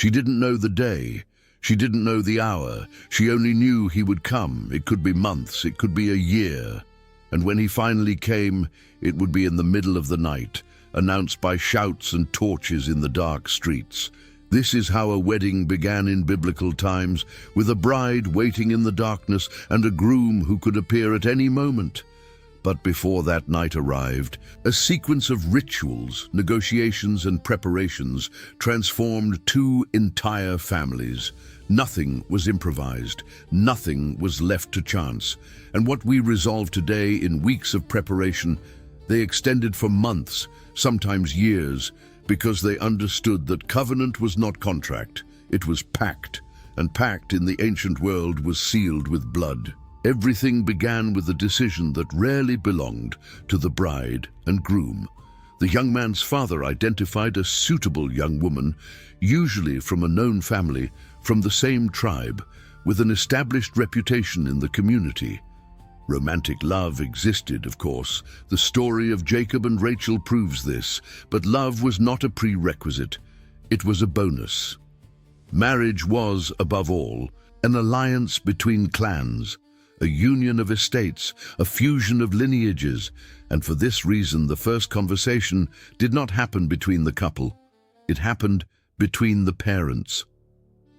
She didn't know the day. She didn't know the hour. She only knew he would come. It could be months, it could be a year. And when he finally came, it would be in the middle of the night, announced by shouts and torches in the dark streets. This is how a wedding began in biblical times, with a bride waiting in the darkness and a groom who could appear at any moment. But before that night arrived, a sequence of rituals, negotiations and preparations transformed two entire families. Nothing was improvised, nothing was left to chance. And what we resolve today in weeks of preparation, they extended for months, sometimes years, because they understood that covenant was not contract, it was pact, and pact in the ancient world was sealed with blood. Everything began with a decision that rarely belonged to the bride and groom. The young man's father identified a suitable young woman, usually from a known family, from the same tribe, with an established reputation in the community. Romantic love existed, of course. The story of Jacob and Rachel proves this, but love was not a prerequisite. It was a bonus. Marriage was, above all, an alliance between clans, a union of estates, a fusion of lineages, and for this reason the first conversation did not happen between the couple. It happened between the parents.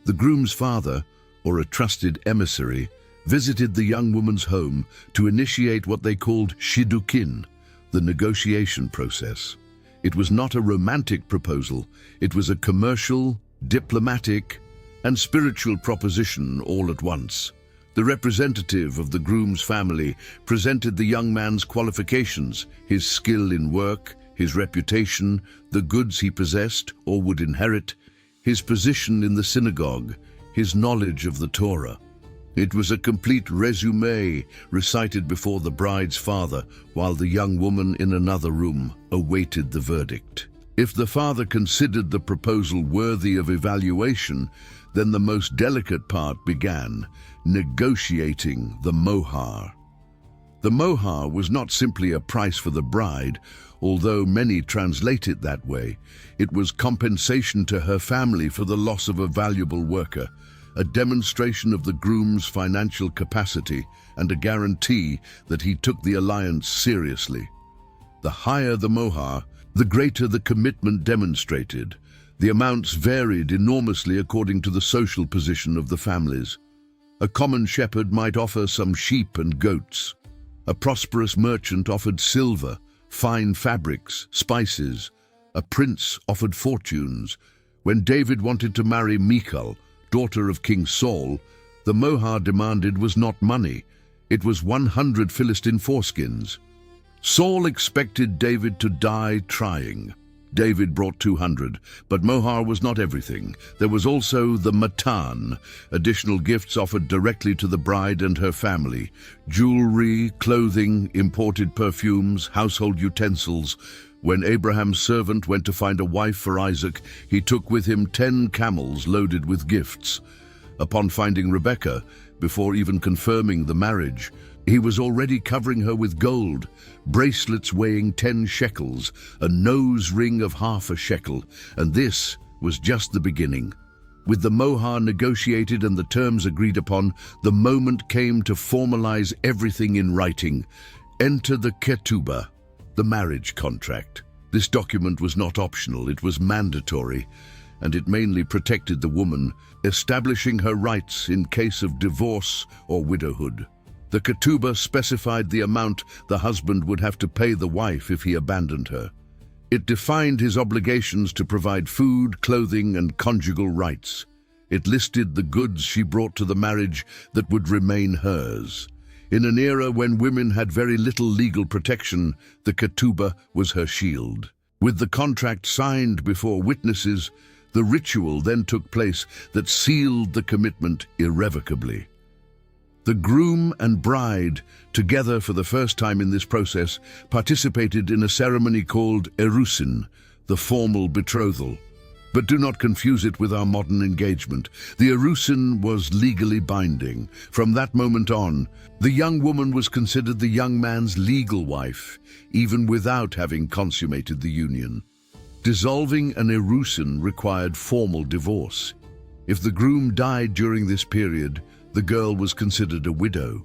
The groom's father, or a trusted emissary, visited the young woman's home to initiate what they called shidduchin, the negotiation process. It was not a romantic proposal, it was a commercial, diplomatic, and spiritual proposition all at once. The representative of the groom's family presented the young man's qualifications, his skill in work, his reputation, the goods he possessed or would inherit, his position in the synagogue, his knowledge of the Torah. It was a complete resume recited before the bride's father, while the young woman in another room awaited the verdict. If the father considered the proposal worthy of evaluation, then the most delicate part began, negotiating the mohar. The mohar was not simply a price for the bride, although many translate it that way. It was compensation to her family for the loss of a valuable worker, a demonstration of the groom's financial capacity and a guarantee that he took the alliance seriously. The higher the mohar, the greater the commitment demonstrated. The amounts varied enormously according to the social position of the families. A common shepherd might offer some sheep and goats. A prosperous merchant offered silver, fine fabrics, spices. A prince offered fortunes. When David wanted to marry Michal, daughter of King Saul, the mohar demanded was not money, it was 100 Philistine foreskins. Saul expected David to die trying. David brought 200, but mohar was not everything. There was also the matan, additional gifts offered directly to the bride and her family. Jewelry, clothing, imported perfumes, household utensils. When Abraham's servant went to find a wife for Isaac, he took with him 10 camels loaded with gifts. Upon finding Rebekah, before even confirming the marriage, he was already covering her with gold, bracelets weighing 10 shekels, a nose ring of half a shekel, and this was just the beginning. With the mohar negotiated and the terms agreed upon, the moment came to formalize everything in writing. Enter the ketubah, the marriage contract. This document was not optional, it was mandatory, and it mainly protected the woman, establishing her rights in case of divorce or widowhood. The ketubah specified the amount the husband would have to pay the wife if he abandoned her. It defined his obligations to provide food, clothing, and conjugal rights. It listed the goods she brought to the marriage that would remain hers. In an era when women had very little legal protection, the ketubah was her shield. With the contract signed before witnesses, the ritual then took place that sealed the commitment irrevocably. The groom and bride, together for the first time in this process, participated in a ceremony called erusin, the formal betrothal. But do not confuse it with our modern engagement. The erusin was legally binding. From that moment on, the young woman was considered the young man's legal wife, even without having consummated the union. Dissolving an erusin required formal divorce. If the groom died during this period, the girl was considered a widow.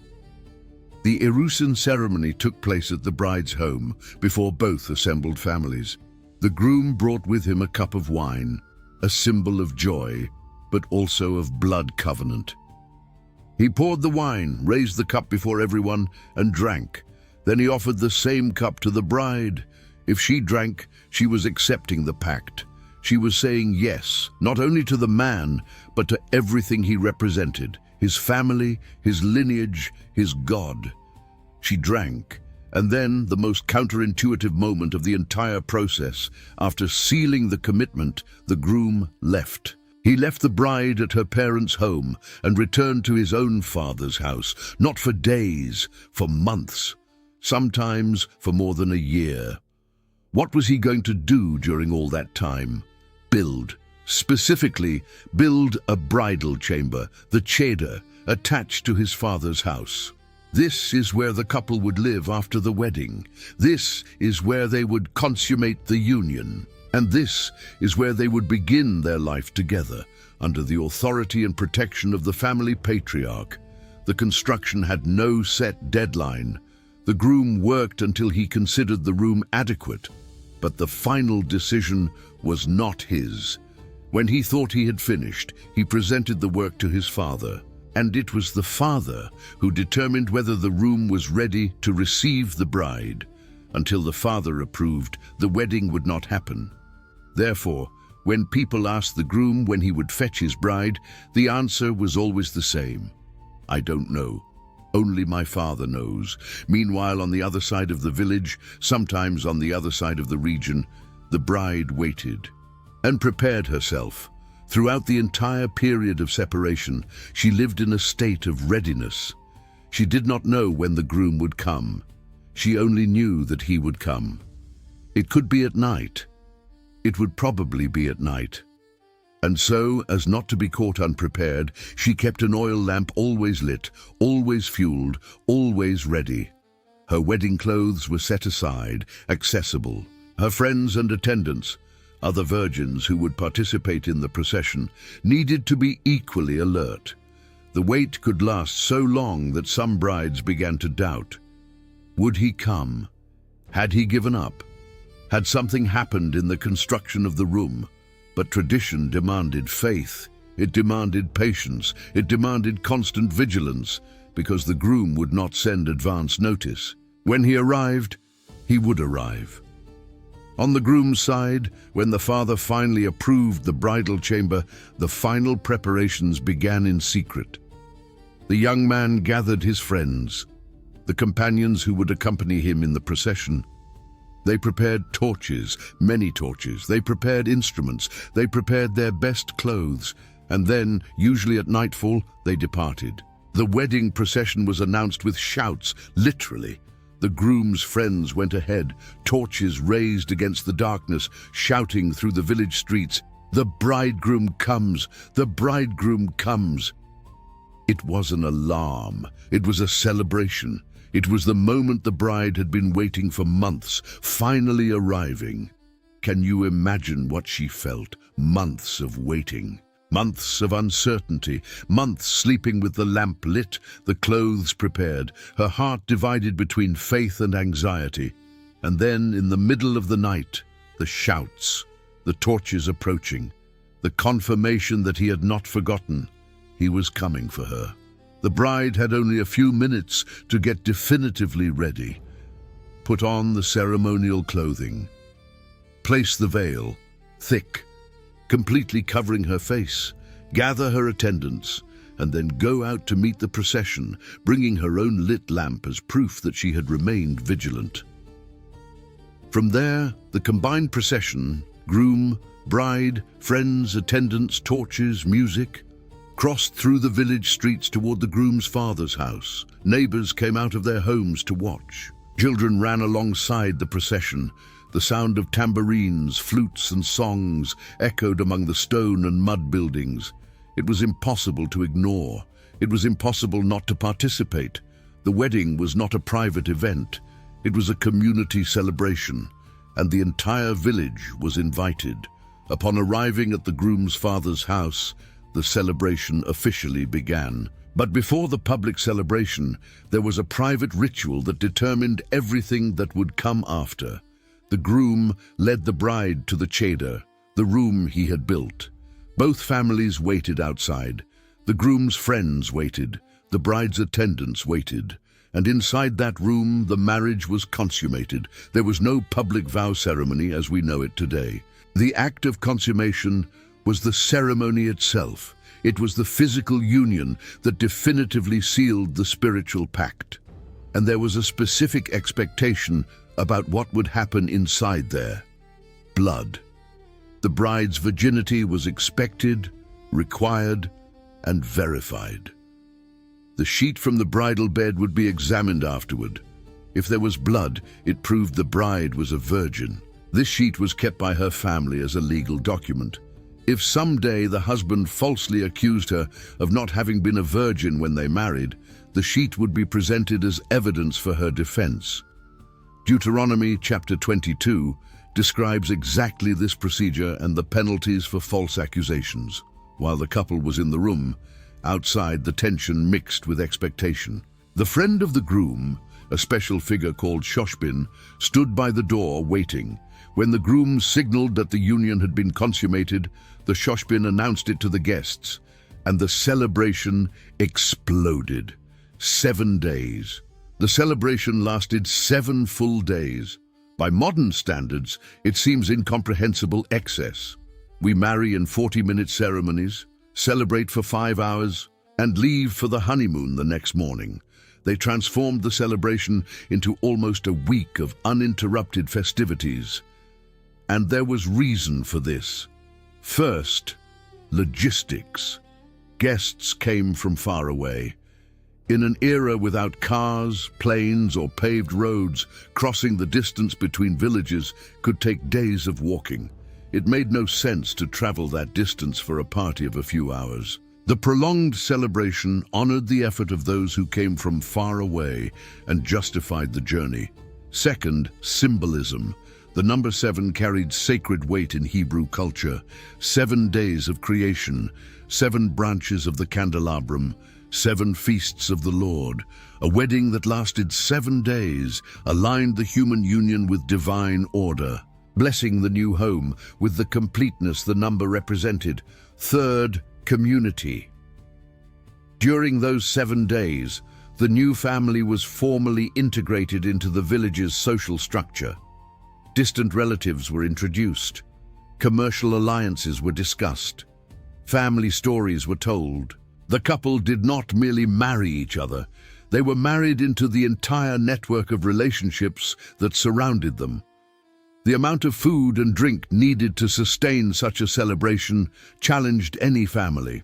The erusin ceremony took place at the bride's home before both assembled families. The groom brought with him a cup of wine, a symbol of joy, but also of blood covenant. He poured the wine, raised the cup before everyone, and drank. Then he offered the same cup to the bride. If she drank, she was accepting the pact. She was saying yes, not only to the man, but to everything he represented, his family, his lineage, his God. She drank, and then, the most counterintuitive moment of the entire process, after sealing the commitment, the groom left. He left the bride at her parents' home and returned to his own father's house, not for days, for months, sometimes for more than a year. What was he going to do during all that time? Build. Specifically, build a bridal chamber, the cheder, attached to his father's house. This is where the couple would live after the wedding. This is where they would consummate the union. And this is where they would begin their life together, under the authority and protection of the family patriarch. The construction had no set deadline. The groom worked until he considered the room adequate, but the final decision was not his. When he thought he had finished, he presented the work to his father, and it was the father who determined whether the room was ready to receive the bride. Until the father approved, the wedding would not happen. Therefore, when people asked the groom when he would fetch his bride, the answer was always the same. I don't know. Only my father knows. Meanwhile, on the other side of the village, sometimes on the other side of the region, the bride waited and prepared herself. Throughout the entire period of separation, she lived in a state of readiness. She did not know when the groom would come. She only knew that he would come. It could be at night. It would probably be at night. And so, as not to be caught unprepared, she kept an oil lamp always lit, always fueled, always ready. Her wedding clothes were set aside, accessible. Her friends and attendants, other virgins who would participate in the procession, needed to be equally alert. The wait could last so long that some brides began to doubt. Would he come? Had he given up? Had something happened in the construction of the room? But tradition demanded faith. It demanded patience. It demanded constant vigilance, because the groom would not send advance notice. When he arrived, he would arrive. On the groom's side, when the father finally approved the bridal chamber, the final preparations began in secret. The young man gathered his friends, the companions who would accompany him in the procession. They prepared torches, many torches. They prepared instruments. They prepared their best clothes. And then, usually at nightfall, they departed. The wedding procession was announced with shouts, literally. The groom's friends went ahead, torches raised against the darkness, shouting through the village streets, "The bridegroom comes! The bridegroom comes!" It was an alarm. It was a celebration. It was the moment the bride had been waiting for months, finally arriving. Can you imagine what she felt? Months of waiting. Months of uncertainty, months sleeping with the lamp lit, the clothes prepared, her heart divided between faith and anxiety. And then, in the middle of the night, the shouts, the torches approaching, the confirmation that he had not forgotten. He was coming for her. The bride had only a few minutes to get definitively ready. Put on the ceremonial clothing. Place the veil, thick, completely covering her face, gather her attendants, and then go out to meet the procession, bringing her own lit lamp as proof that she had remained vigilant. From there, the combined procession, groom, bride, friends, attendants, torches, music, crossed through the village streets toward the groom's father's house. Neighbors came out of their homes to watch. Children ran alongside the procession. The sound of tambourines, flutes, and songs echoed among the stone and mud buildings. It was impossible to ignore. It was impossible not to participate. The wedding was not a private event. It was a community celebration. and the entire village was invited. Upon arriving at the groom's father's house, the celebration officially began. But before the public celebration, there was a private ritual that determined everything that would come after. The groom led the bride to the cheder, the room he had built. Both families waited outside. The groom's friends waited, the bride's attendants waited, and inside that room the marriage was consummated. There was no public vow ceremony as we know it today. The act of consummation was the ceremony itself. It was the physical union that definitively sealed the spiritual pact. And there was a specific expectation about what would happen inside there. Blood. The bride's virginity was expected, required, and verified. The sheet from the bridal bed would be examined afterward. If there was blood, it proved the bride was a virgin. This sheet was kept by her family as a legal document. If someday the husband falsely accused her of not having been a virgin when they married, the sheet would be presented as evidence for her defense. Deuteronomy chapter 22 describes exactly this procedure and the penalties for false accusations. While the couple was in the room, outside the tension mixed with expectation. The friend of the groom, a special figure called Shoshbin, stood by the door waiting. When the groom signaled that the union had been consummated, the Shoshbin announced it to the guests, and the celebration exploded. 7 days. The celebration lasted 7 full days. By modern standards, it seems incomprehensible excess. We marry in 40-minute ceremonies, celebrate for 5 hours, and leave for the honeymoon the next morning. They transformed the celebration into almost a week of uninterrupted festivities. And there was reason for this. First, logistics. Guests came from far away. In an era without cars, planes, or paved roads, crossing the distance between villages could take days of walking. It made no sense to travel that distance for a party of a few hours. The prolonged celebration honored the effort of those who came from far away and justified the journey. Second, symbolism. The number 7 carried sacred weight in Hebrew culture. 7 days of creation, 7 branches of the candelabrum, 7 feasts of the Lord. A wedding that lasted 7 days aligned the human union with divine order, blessing the new home with the completeness the number represented. Third, community. During those 7 days, the new family was formally integrated into the village's social structure. Distant relatives were introduced. Commercial alliances were discussed. Family stories were told. The couple did not merely marry each other. They were married into the entire network of relationships that surrounded them. The amount of food and drink needed to sustain such a celebration challenged any family.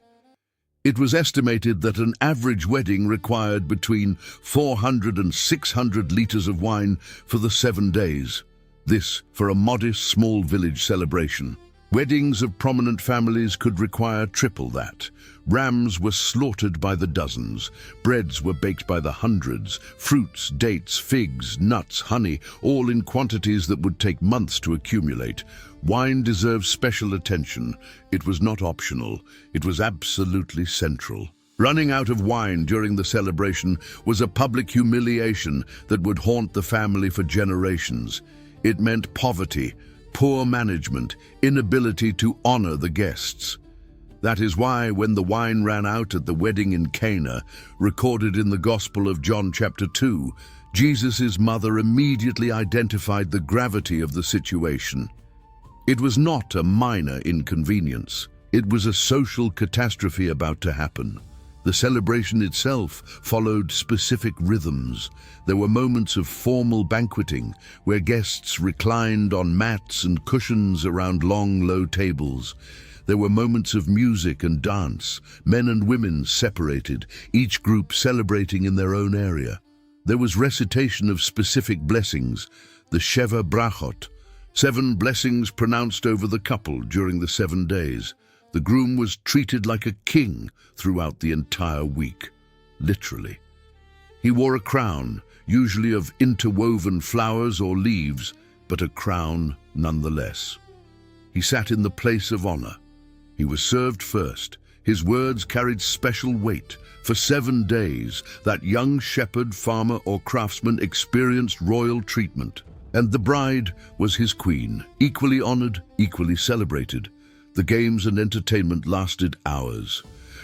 It was estimated that an average wedding required between 400 and 600 liters of wine for the 7 days. This for a modest, small village celebration. Weddings of prominent families could require triple that. Rams were slaughtered by the dozens. Breads were baked by the hundreds. Fruits, dates, figs, nuts, honey, all in quantities that would take months to accumulate. Wine deserved special attention. It was not optional. It was absolutely central. Running out of wine during the celebration was a public humiliation that would haunt the family for generations. It meant poverty, poor management, inability to honor the guests. That is why when the wine ran out at the wedding in Cana, recorded in the Gospel of John chapter 2, Jesus' mother immediately identified the gravity of the situation. It was not a minor inconvenience. It was a social catastrophe about to happen. The celebration itself followed specific rhythms. There were moments of formal banqueting, where guests reclined on mats and cushions around long, low tables. There were moments of music and dance, men and women separated, each group celebrating in their own area. There was recitation of specific blessings, the Sheva Brachot, 7 blessings pronounced over the couple during the 7 days. The groom was treated like a king throughout the entire week, literally. He wore a crown, usually of interwoven flowers or leaves, but a crown nonetheless. He sat in the place of honor. He was served first. His words carried special weight. For 7 days, that young shepherd, farmer, or craftsman experienced royal treatment. And the bride was his queen, equally honored, equally celebrated. The games and entertainment lasted hours.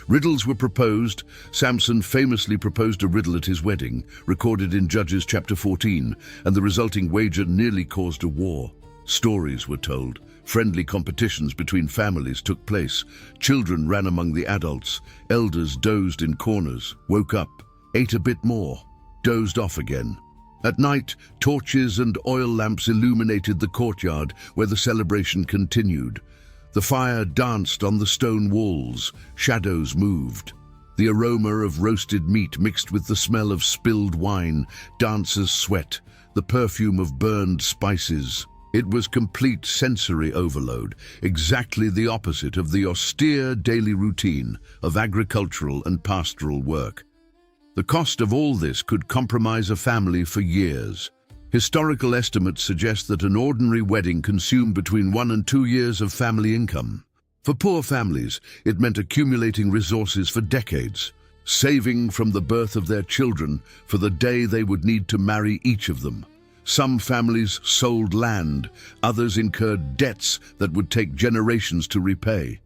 Riddles were proposed. Samson famously proposed a riddle at his wedding, recorded in Judges chapter 14, and the resulting wager nearly caused a war. Stories were told. Friendly competitions between families took place. Children ran among the adults. Elders dozed in corners, woke up, ate a bit more, dozed off again. At night, torches and oil lamps illuminated the courtyard where the celebration continued. The fire danced on the stone walls. Shadows moved. The aroma of roasted meat mixed with the smell of spilled wine, dancers' sweat, the perfume of burned spices. It was complete sensory overload, exactly the opposite of the austere daily routine of agricultural and pastoral work. The cost of all this could compromise a family for years. Historical estimates suggest that an ordinary wedding consumed between 1 and 2 years of family income. For poor families, it meant accumulating resources for decades, saving from the birth of their children for the day they would need to marry each of them. Some families sold land, others incurred debts that would take generations to repay.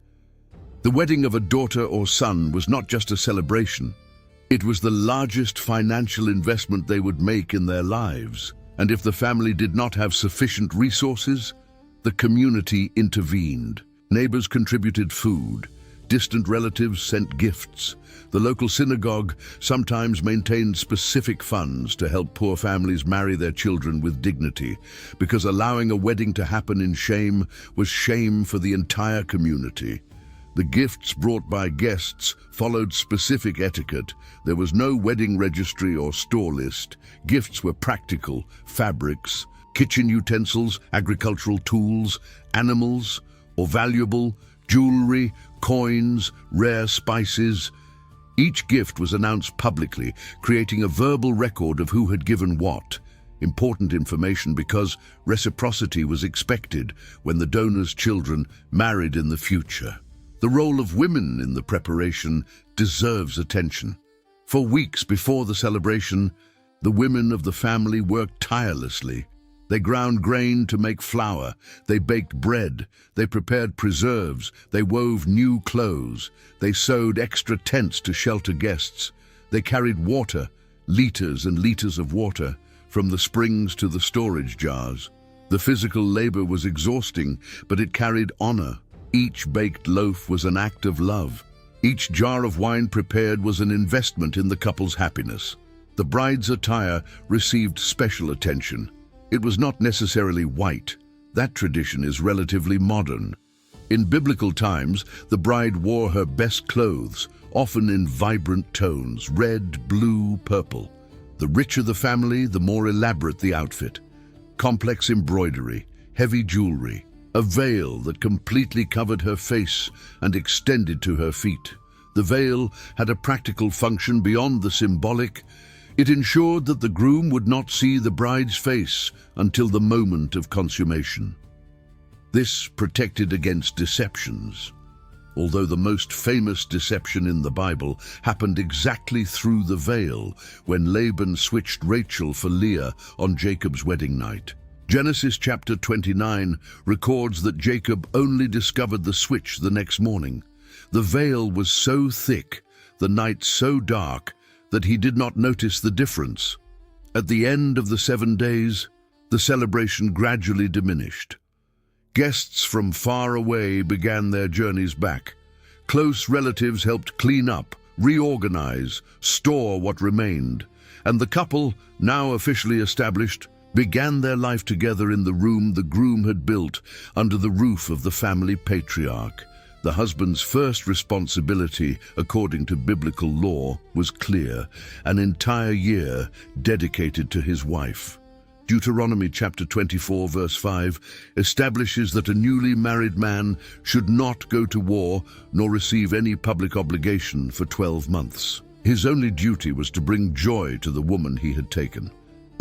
The wedding of a daughter or son was not just a celebration. It was the largest financial investment they would make in their lives. And if the family did not have sufficient resources, the community intervened. Neighbors contributed food. Distant relatives sent gifts. The local synagogue sometimes maintained specific funds to help poor families marry their children with dignity, because allowing a wedding to happen in shame was shame for the entire community. The gifts brought by guests followed specific etiquette. There was no wedding registry or store list. Gifts were practical: fabrics, kitchen utensils, agricultural tools, animals, or valuable jewelry, coins, rare spices. Each gift was announced publicly, creating a verbal record of who had given what. Important information because reciprocity was expected when the donor's children married in the future. The role of women in the preparation deserves attention. For weeks before the celebration, the women of the family worked tirelessly. They ground grain to make flour, they baked bread, they prepared preserves, they wove new clothes, they sewed extra tents to shelter guests, they carried water, liters and liters of water, from the springs to the storage jars. The physical labor was exhausting, but it carried honor. Each baked loaf was an act of love. Each jar of wine prepared was an investment in the couple's happiness. The bride's attire received special attention. It was not necessarily white. That tradition is relatively modern. In biblical times, the bride wore her best clothes, often in vibrant tones: red, blue, purple. The richer the family, the more elaborate the outfit. Complex embroidery, heavy jewelry, a veil that completely covered her face and extended to her feet. The veil had a practical function beyond the symbolic. It ensured that the groom would not see the bride's face until the moment of consummation. This protected against deceptions, although the most famous deception in the Bible happened exactly through the veil when Laban switched Rachel for Leah on Jacob's wedding night. Genesis chapter 29 records that Jacob only discovered the switch the next morning. The veil was so thick, the night so dark, that he did not notice the difference. At the end of the 7 days, the celebration gradually diminished. Guests from far away began their journeys back. Close relatives helped clean up, reorganize, store what remained, and the couple, now officially established, began their life together in the room the groom had built under the roof of the family patriarch. The husband's first responsibility, according to biblical law, was clear: an entire year dedicated to his wife. Deuteronomy chapter 24 verse 5 establishes that a newly married man should not go to war nor receive any public obligation for 12 months. His only duty was to bring joy to the woman he had taken.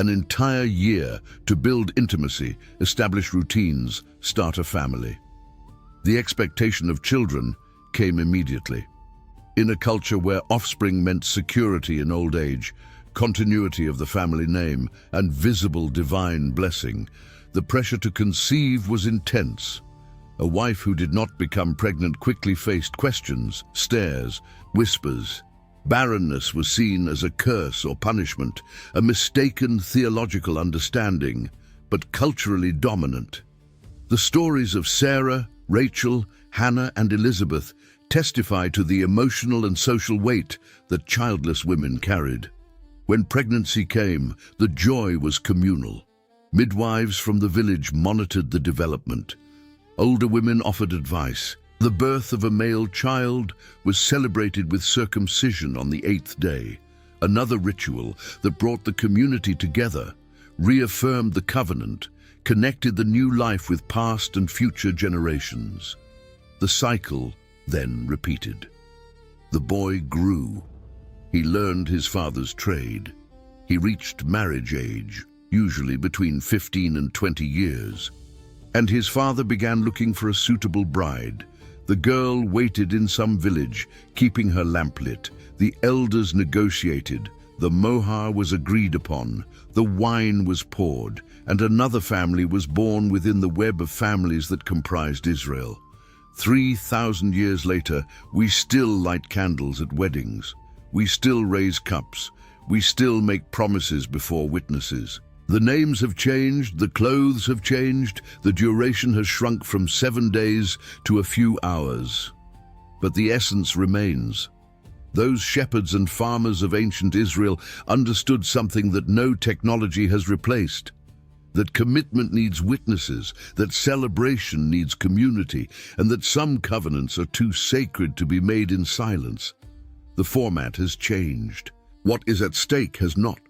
An entire year to build intimacy, establish routines, start a family. The expectation of children came immediately. In a culture where offspring meant security in old age, continuity of the family name, and visible divine blessing, the pressure to conceive was intense. A wife who did not become pregnant quickly faced questions, stares, whispers. Barrenness was seen as a curse or punishment, a mistaken theological understanding, but culturally dominant. The stories of Sarah, Rachel, Hannah, and Elizabeth testify to the emotional and social weight that childless women carried. When pregnancy came, the joy was communal. Midwives from the village monitored the development. Older women offered advice. The birth of a male child was celebrated with circumcision on the 8th day, another ritual that brought the community together, reaffirmed the covenant, connected the new life with past and future generations. The cycle then repeated. The boy grew. He learned his father's trade. He reached marriage age, usually between 15 and 20 years, and his father began looking for a suitable bride. The girl waited in some village, keeping her lamp lit. The elders negotiated. The mohar was agreed upon. The wine was poured, and another family was born within the web of families that comprised Israel. 3,000 years later, we still light candles at weddings. We still raise cups. We still make promises before witnesses. The names have changed, the clothes have changed, the duration has shrunk from 7 days to a few hours. But the essence remains. Those shepherds and farmers of ancient Israel understood something that no technology has replaced. That commitment needs witnesses, that celebration needs community, and that some covenants are too sacred to be made in silence. The format has changed. What is at stake has not.